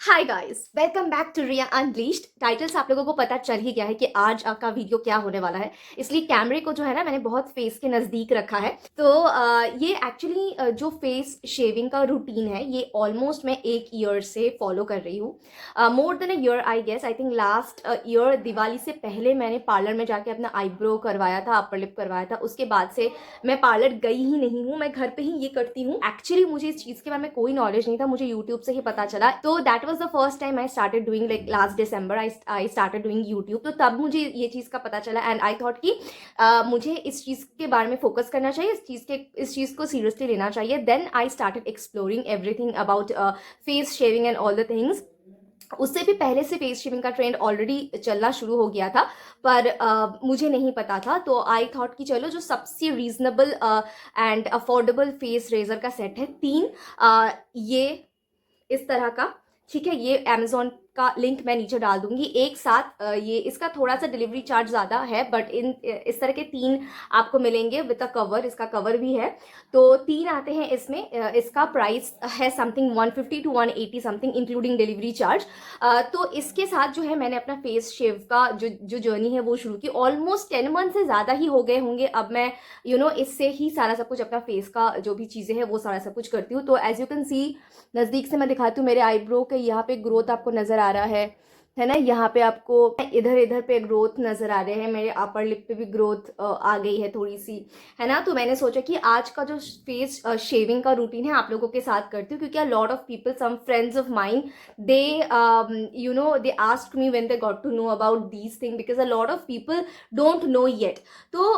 Hi guys, welcome back to Riya unleashed. Title से आप लोगों को पता चल ही गया है कि आज का वीडियो क्या होने वाला है। इसलिए कैमरे को जो है ना मैंने बहुत फेस के नज़दीक रखा है। तो ये एक्चुअली जो फेस शेविंग का रूटीन है ये ऑलमोस्ट मैं 1 ईयर से फॉलो कर रही हूँ। More than a year I guess. I think last year Diwali से पहले मैंने पार्लर में जाके अपना आईब्रो करवाया था, अपर लिप करवाया था। उसके बाद से मैं पार्लर गई ही नहीं हूँ, मैं घर पे ही ये करती हूँ। एक्चुअली मुझे इस चीज़ के बारे में कोई नॉलेज नहीं था, मुझे यूट्यूब से ही पता चला। तो that was the first time I started doing, like last December I started doing YouTube. तो तब मुझे ये चीज़ का पता चला एंड आई थॉट कि मुझे इस चीज़ के बारे में फोकस करना चाहिए, इस चीज़ को सीरियसली लेना चाहिए। Then I started exploring everything about face shaving and all the things. उससे भी पहले से फेस शेविंग का ट्रेंड ऑलरेडी चलना शुरू हो गया था, पर मुझे नहीं पता था। तो आई थॉट कि चलो जो सबसे reasonable and affordable face razor का सेट है, 3 ये इस तरह का, ठीक है। ये अमेजोन का लिंक मैं नीचे डाल दूंगी। एक साथ ये इसका थोड़ा सा डिलीवरी चार्ज ज़्यादा है, बट इस तरह के 3 आपको मिलेंगे विद अ कवर। इसका कवर भी है, तो 3 आते हैं इसमें। इसका प्राइस है something 150 to 180 something, including delivery charge. तो इसके साथ जो है मैंने अपना फेस शेव का जो जर्नी है वो शुरू की। ऑलमोस्ट 10 मंथ से ज़्यादा ही हो गए होंगे अब मैं इससे ही सारा सब कुछ, अपना फेस का जो भी चीज़ें हैं वो सारा सब कुछ करती हूँ। तो एज यू कैन सी, नज़दीक से मैं दिखाती हूँ, मेरे आईब्रो के यहाँ पे ग्रोथ आपको नज़र आ रहा है ना। यहाँ पे आपको इधर इधर पे ग्रोथ नज़र आ रहे हैं, मेरे अपर लिप पे भी ग्रोथ आ गई है थोड़ी सी, है ना। तो मैंने सोचा कि आज का जो फेस शेविंग का रूटीन है आप लोगों के साथ करती हूँ, क्योंकि a lot of people, some friends of mine, they they asked me when they got to know about these thing, because a lot of people don't know yet. तो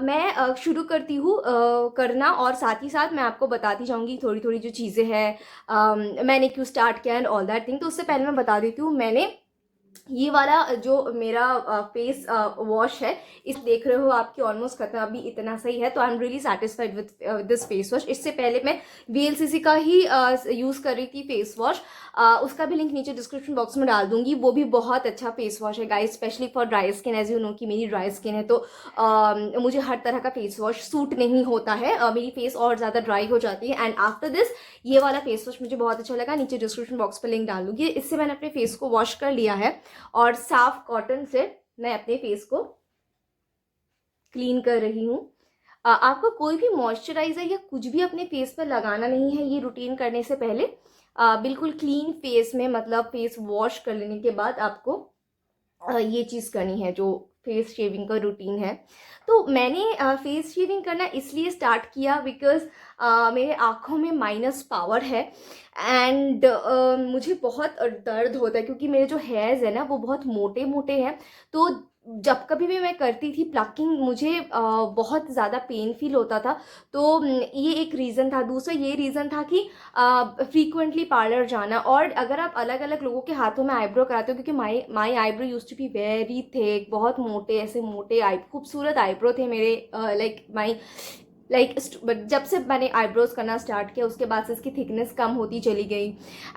मैं शुरू करती हूँ करना, और साथ ही साथ मैं आपको बताती जाऊँगी थोड़ी थोड़ी जो चीज़ें हैं, मैंने क्यों स्टार्ट किया एंड ऑल दैट थिंग। तो उससे पहले मैं बता देती हूँ, मैंने ये वाला जो मेरा फेस वॉश है, इस देख रहे हो आपकी ऑलमोस्ट खत्म, अभी इतना सही है। तो I am really satisfied with this face wash. इससे पहले मैं वीएलसीसी का ही यूज़ कर रही थी फेस वॉश। उसका भी लिंक नीचे डिस्क्रिप्शन बॉक्स में डाल दूंगी। वो भी बहुत अच्छा फेस वॉश है guys, specially for dry skin. As you know कि मेरी ड्राई स्किन है, तो मुझे हर तरह का फेस वॉश सूट नहीं होता है। मेरी फेस और ज़्यादा ड्राई हो जाती है। एंड आफ्टर दिस ये वाला फेस वॉश मुझे बहुत अच्छा लगा, नीचे डिस्क्रिप्शन बॉक्स पर लिंक डाल दूंगी। इससे मैंने अपने फेस को वॉश कर लिया है और साफ कॉटन से मैं अपने फेस को क्लीन कर रही हूँ। आपको कोई भी मॉइस्चराइजर या कुछ भी अपने फेस पर लगाना नहीं है ये रूटीन करने से पहले। बिल्कुल क्लीन फेस में, मतलब फेस वॉश कर लेने के बाद आपको ये चीज़ करनी है, जो फेस शेविंग का रूटीन है। तो मैंने फेस शेविंग करना इसलिए स्टार्ट किया बिकॉज मेरे आँखों में माइनस पावर है एंड मुझे बहुत दर्द होता है, क्योंकि मेरे जो हेयर्स है ना वो बहुत मोटे मोटे हैं। तो जब कभी भी मैं करती थी प्लकिंग, मुझे बहुत ज़्यादा पेन फील होता था। तो ये एक रीज़न था। दूसरा ये रीज़न था कि फ्रीक्वेंटली पार्लर जाना, और अगर आप अलग अलग लोगों के हाथों में आईब्रो कराते हो, क्योंकि my eyebrow use to be very thick, बहुत मोटे, ऐसे मोटे खूबसूरत आईब्रो थे मेरे। बट जब से मैंने आईब्रोज करना स्टार्ट किया उसके बाद से इसकी थिकनेस कम होती चली गई।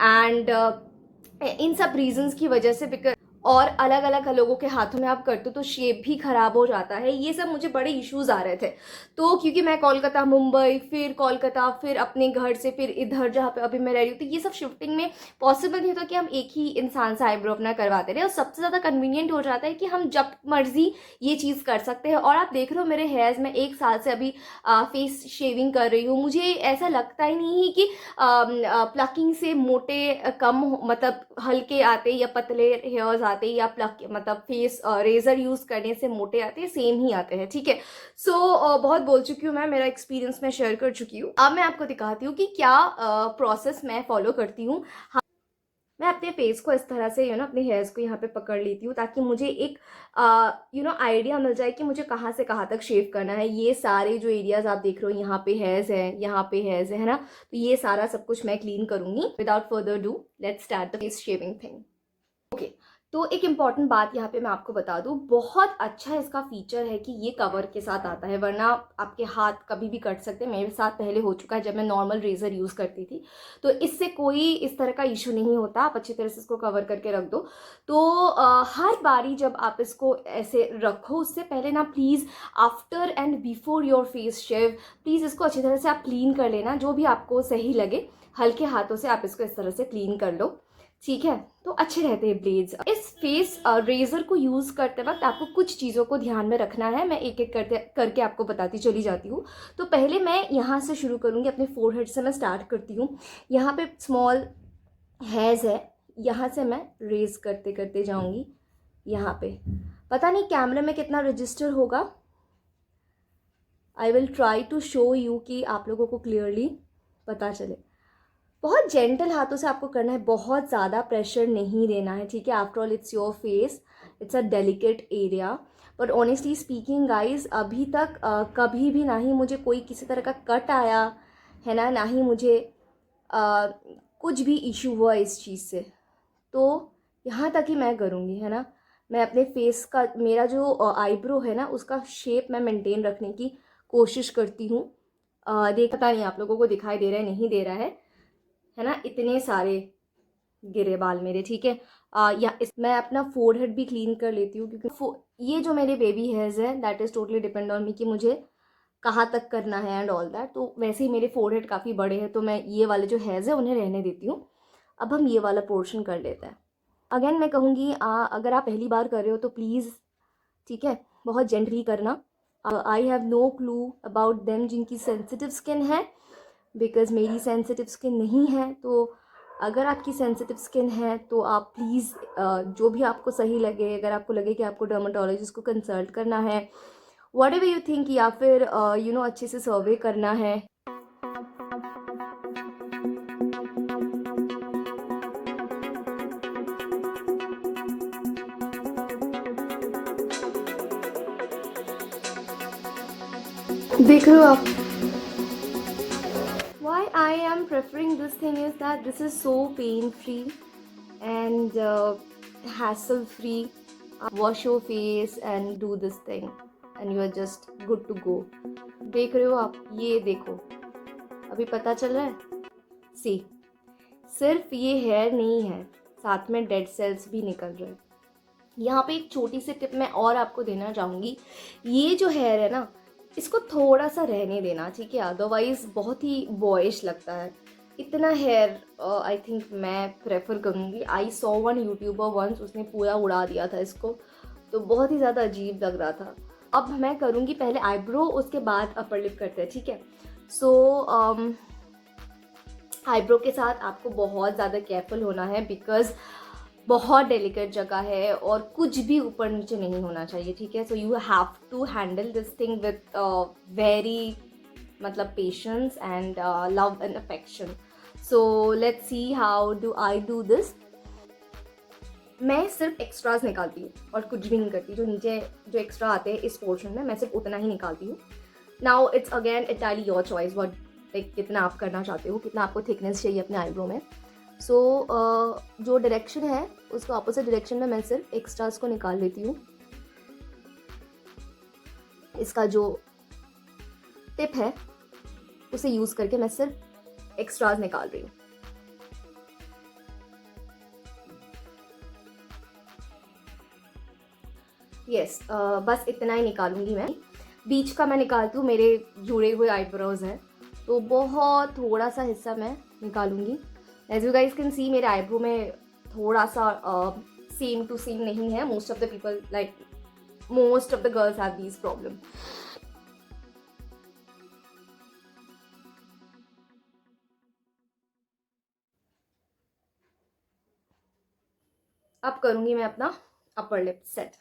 एंड इन सब रीजंस की वजह से, बिकॉज और अलग अलग लोगों के हाथों में आप करते हो तो शेप भी खराब हो जाता है, ये सब मुझे बड़े इश्यूज आ रहे थे। तो क्योंकि मैं कोलकाता, मुंबई, फिर कोलकाता, फिर अपने घर से फिर इधर जहाँ पे अभी मैं रह रही हूँ, तो ये सब शिफ्टिंग में पॉसिबल नहीं होता कि हम एक ही इंसान से आईब्रो अपना करवाते रहे। और सबसे ज़्यादा कन्वीनियंट हो जाता है कि हम जब मर्जी ये चीज़ कर सकते हैं। और आप देख रहे हो मेरे हेयर्स में 1 साल से अभी फेस शेविंग कर रही हूँ, मुझे ऐसा लगता ही नहीं है कि प्लकिंग से मोटे मतलब हल्के आते या पतले हेयर्स आते, या प्लक मतलब फेस रेजर यूज करने से मोटे आते हैं, सेम ही आते हैं, ठीक है। सो बहुत बोल चुकी हूँ, मैं मेरा एक्सपीरियंस मैं शेयर कर चुकी हूँ। अब मैं आपको दिखाती हूँ कि क्या प्रोसेस मैं फॉलो करती हूँ। मैं अपने फेस को इस तरह से अपने हेयर्स को यहाँ पे पकड़ लेती हूँ, ताकि मुझे एक आइडिया मिल जाए कि मुझे कहाँ से कहाँ तक शेव करना है। ये सारे जो एरियाज आप देख रहे हो, यहाँ पे हेयर्स है, यहाँ पे हेयर्स है ना, तो ये सारा सब कुछ मैं क्लीन करूंगी। Without further do, let's start the face shaving thing. Okay, तो एक इम्पॉर्टेंट बात यहाँ पे मैं आपको बता दूँ, बहुत अच्छा इसका फीचर है कि ये कवर के साथ आता है, वरना आपके हाथ कभी भी कट सकते हैं। मेरे साथ पहले हो चुका है जब मैं नॉर्मल रेजर यूज़ करती थी, तो इससे कोई इस तरह का इशू नहीं होता। आप अच्छी तरह से इसको कवर करके रख दो। तो हर बारी जब आप इसको ऐसे रखो, उससे पहले ना please after and before your face shave, please इसको अच्छी तरह से आप क्लीन कर लेना। जो भी आपको सही लगे, हल्के हाथों से आप इसको इस तरह से क्लीन कर लो। ठीक है, तो अच्छे रहते हैं ब्लेड्स। इस फेस रेजर को यूज़ करते वक्त आपको कुछ चीज़ों को ध्यान में रखना है। मैं एक एक करके आपको बताती चली जाती हूँ। तो पहले मैं यहाँ से शुरू करूँगी, अपने फोरहेड से मैं स्टार्ट करती हूँ। यहाँ पे स्मॉल हेयर्स है, यहाँ से मैं रेज करते करते जाऊँगी यहाँ पे। पता नहीं कैमरे में कितना रजिस्टर होगा, I will try to show you कि आप लोगों को क्लियरली पता चले। बहुत जेंटल हाथों से आपको करना है, बहुत ज़्यादा प्रेशर नहीं देना है, ठीक है। After all it's your face, it's a delicate area. But honestly speaking guys, अभी तक कभी भी ना ही मुझे कोई किसी तरह का कट आया है ना ही मुझे कुछ भी इशू हुआ इस चीज़ से। तो यहाँ तक ही मैं करूँगी, है ना। मैं अपने फेस का, मेरा जो आईब्रो है ना, उसका शेप मैं मेंटेन रखने की कोशिश करती हूँ। पता नहीं आप लोगों को दिखाई दे रहा है नहीं दे रहा है ना, इतने सारे गिरे बाल मेरे, ठीक है। मैं अपना फोरहेड भी क्लीन कर लेती हूँ, क्योंकि ये जो मेरे बेबी हेयर्स है that is totally depend on me कि मुझे कहाँ तक करना है एंड ऑल दैट। तो वैसे ही मेरे फोरहेड काफ़ी बड़े हैं, तो मैं ये वाले जो हेयर्स है उन्हें रहने देती हूँ। अब हम ये वाला पोर्शन कर लेते हैं। अगेन मैं कहूँगी, अगर आप पहली बार कर रहे हो तो प्लीज़, ठीक है, बहुत जेंटली करना। I have no clue about them जिनकी सेंसिटिव स्किन है, बिकॉज़ मेरी सेंसिटिव स्किन नहीं है। तो अगर आपकी सेंसिटिव स्किन है तो आप प्लीज़ जो भी आपको सही लगे, अगर आपको लगे कि आपको डर्माटोलॉजिस्ट को कंसल्ट करना है, व्हाटएवर यू थिंक, या फिर अच्छे से सर्वे करना है। देख रहे हो आप, why I am preferring this thing is that this is so pain free and hassle free. Wash your face and do this thing and you are just good to go. देख रहे हो आप, ये देखो, अभी पता चल रहा है। सी, सिर्फ ये हेयर नहीं है, साथ में डेड सेल्स भी निकल रहे हैं। यहाँ पे एक छोटी सी टिप मैं और आपको देना चाहूँगी, ये जो हेयर है ना, इसको थोड़ा सा रहने देना, ठीक है, अदरवाइज बहुत ही बॉयश लगता है। इतना हेयर आई थिंक मैं प्रेफर करूँगी। I saw one youtuber once, उसने पूरा उड़ा दिया था इसको, तो बहुत ही ज़्यादा अजीब लग रहा था। अब मैं करूँगी पहले आईब्रो, उसके बाद अपर लिप करते हैं, ठीक है। सो आईब्रो के साथ आपको बहुत ज़्यादा केयरफुल होना है, बिकॉज बहुत डेलिकेट जगह है और कुछ भी ऊपर नीचे नहीं होना चाहिए, ठीक है। So you have to handle this thing with very मतलब patience and love and affection. So let's see how do I do this. मैं सिर्फ एक्स्ट्राज निकालती हूँ और कुछ भी नहीं करती। जो नीचे जो एक्स्ट्रा आते हैं इस पोर्शन में, मैं सिर्फ उतना ही निकालती हूँ। Now it's again entirely your choice, what like कितना आप करना चाहते हो, कितना आपको थिकनेस चाहिए अपने आईब्रो में। सो जो डायरेक्शन है उसको ऑपोजिट डायरेक्शन में मैं सिर्फ एक्स्ट्रास को निकाल लेती हूँ। इसका जो टिप है उसे यूज़ करके मैं सिर्फ एक्स्ट्रास निकाल रही हूँ। यस, बस इतना ही निकालूंगी मैं। बीच का मैं निकालती हूँ, मेरे जुड़े हुए आईब्रोज हैं, तो बहुत थोड़ा सा हिस्सा मैं निकालूंगी। As you guys can see, मेरे आईब्रो में थोड़ा सा सेम टू सेम नहीं है। Most of the people, like most of the girls have these problem. अब करूंगी मैं अपना upper lip set.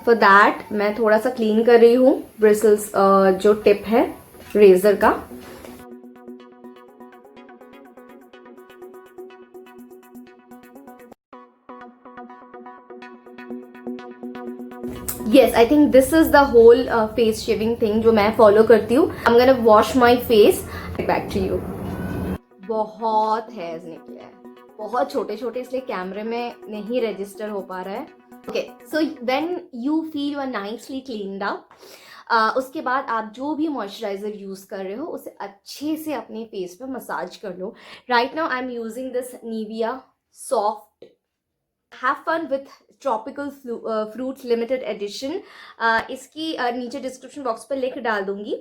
For that मैं थोड़ा सा क्लीन कर रही हूँ ब्रिसल्स, जो टिप है रेजर का। Yes, I think this is the whole face shaving thing जो मैं follow करती हूँ। I'm gonna wash my face, back to you। बहुत hairs निकले हैं, बहुत छोटे छोटे, इसलिए कैमरे में नहीं रजिस्टर हो पा रहा है। Okay, so when you feel you are nicely cleaned up, उसके बाद आप जो भी मॉइस्चराइजर यूज़ कर रहे हो उसे अच्छे से अपने फेस पे मसाज कर लो। Right now I am using this Nivea soft have fun with tropical fruits limited edition. इसकी नीचे डिस्क्रिप्शन बॉक्स पर लिंक डाल दूंगी।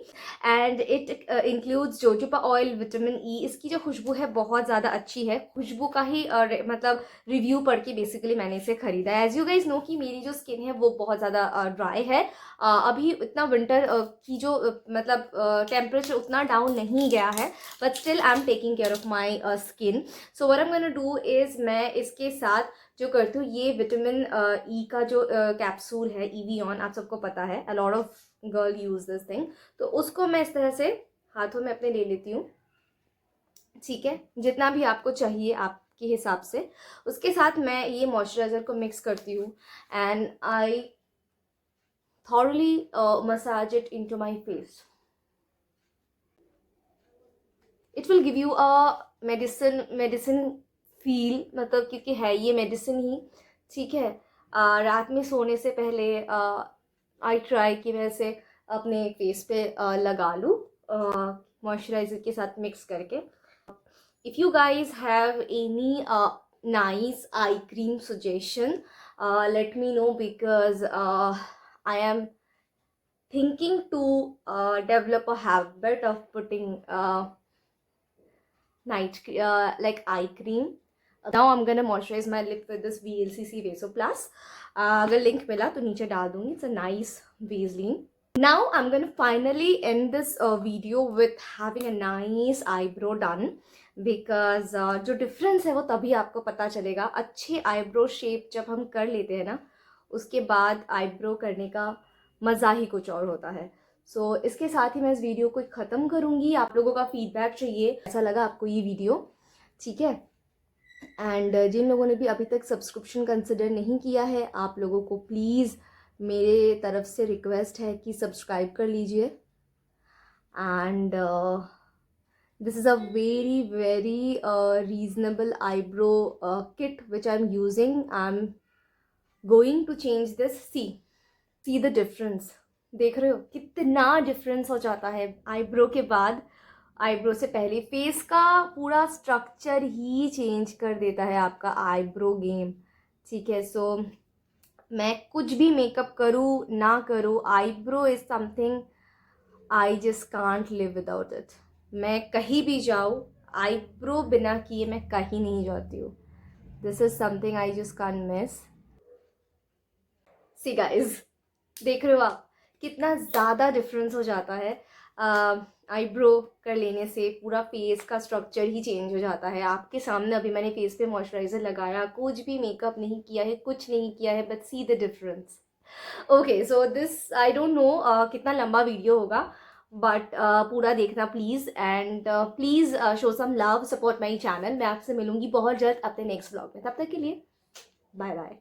And it includes jojoba oil, vitamin E. इसकी जो खुशबू है बहुत ज़्यादा अच्छी है, खुशबू का ही मतलब रिव्यू पढ़ के बेसिकली मैंने इसे खरीदा है। एज यू गाइज नो कि मेरी जो स्किन है वो बहुत ज़्यादा ड्राई है। अभी इतना विंटर की जो मतलब टेम्परेचर उतना डाउन नहीं गया है, but still I am taking care of my skin. So what I am gonna do is मैं इसके साथ जो करती हूँ, ये विटामिन ई का जो कैप्सूल है इवियन, आप सबको पता है, अ lot of girl use this thing. तो उसको मैं इस तरह से हाथों में अपने ले लेती हूँ, ठीक है, जितना भी आपको चाहिए आपके हिसाब से। उसके साथ मैं ये मॉइस्चराइजर को मिक्स करती हूँ and I thoroughly massage it into my face. It will give you a medicine feel, मतलब क्योंकि है ये मेडिसिन ही, ठीक है। रात में सोने से पहले आई ट्राई कि मैं इसे अपने फेस पे लगा लूँ मॉइस्चराइजर के साथ मिक्स करके। If you guys have any nice eye cream suggestion, let me know, because I am thinking to develop a habit of putting like eye cream. Now I'm gonna moisturize my lip with this VLCC Vaso Plus. अगर link मिला तो नीचे डाल दूंगी. It's a nice Vaseline. Now I'm gonna finally end this video with having a nice eyebrow done, because जो difference है वो तभी आपको पता चलेगा। अच्छे आईब्रो शेप जब हम कर लेते हैं ना, उसके बाद आईब्रो करने का मज़ा ही कुछ और होता है। सो इसके साथ ही मैं इस वीडियो को ख़त्म करूँगी। आप लोगों का फीडबैक चाहिए, ऐसा लगा आपको ये वीडियो, ठीक है। एंड जिन लोगों ने भी अभी तक सब्सक्रिप्शन कंसिडर नहीं किया है, आप लोगों को प्लीज़ मेरे तरफ से रिक्वेस्ट है कि सब्सक्राइब कर लीजिए। And this is a very reasonable eyebrow kit which I'm using. I'm going to change this. See the difference. देख रहे हो कितना डिफरेंस हो जाता है आईब्रो के बाद, आईब्रो से पहले। फेस का पूरा स्ट्रक्चर ही चेंज कर देता है आपका आईब्रो गेम, ठीक है। सो मैं कुछ भी मेकअप करूँ ना करूँ, eyebrow is something I just can't live without it. मैं कहीं भी जाऊँ, आईब्रो बिना किए मैं कहीं नहीं जाती हूँ। This is something I just can't miss. See guys, देख रहे हो आप कितना ज़्यादा डिफरेंस हो जाता है आईब्रो कर लेने से। पूरा फेस का स्ट्रक्चर ही चेंज हो जाता है। आपके सामने अभी मैंने फेस पे मॉइस्चराइज़र लगाया, कुछ भी मेकअप नहीं किया है, कुछ नहीं किया है, but see the difference. Okay, so this I don't know कितना लंबा वीडियो होगा, बट पूरा देखना please. And please show some love, support my channel. मैं आपसे मिलूंगी बहुत जल्द अपने नेक्स्ट व्लॉग में। तब तक के लिए बाय बाय।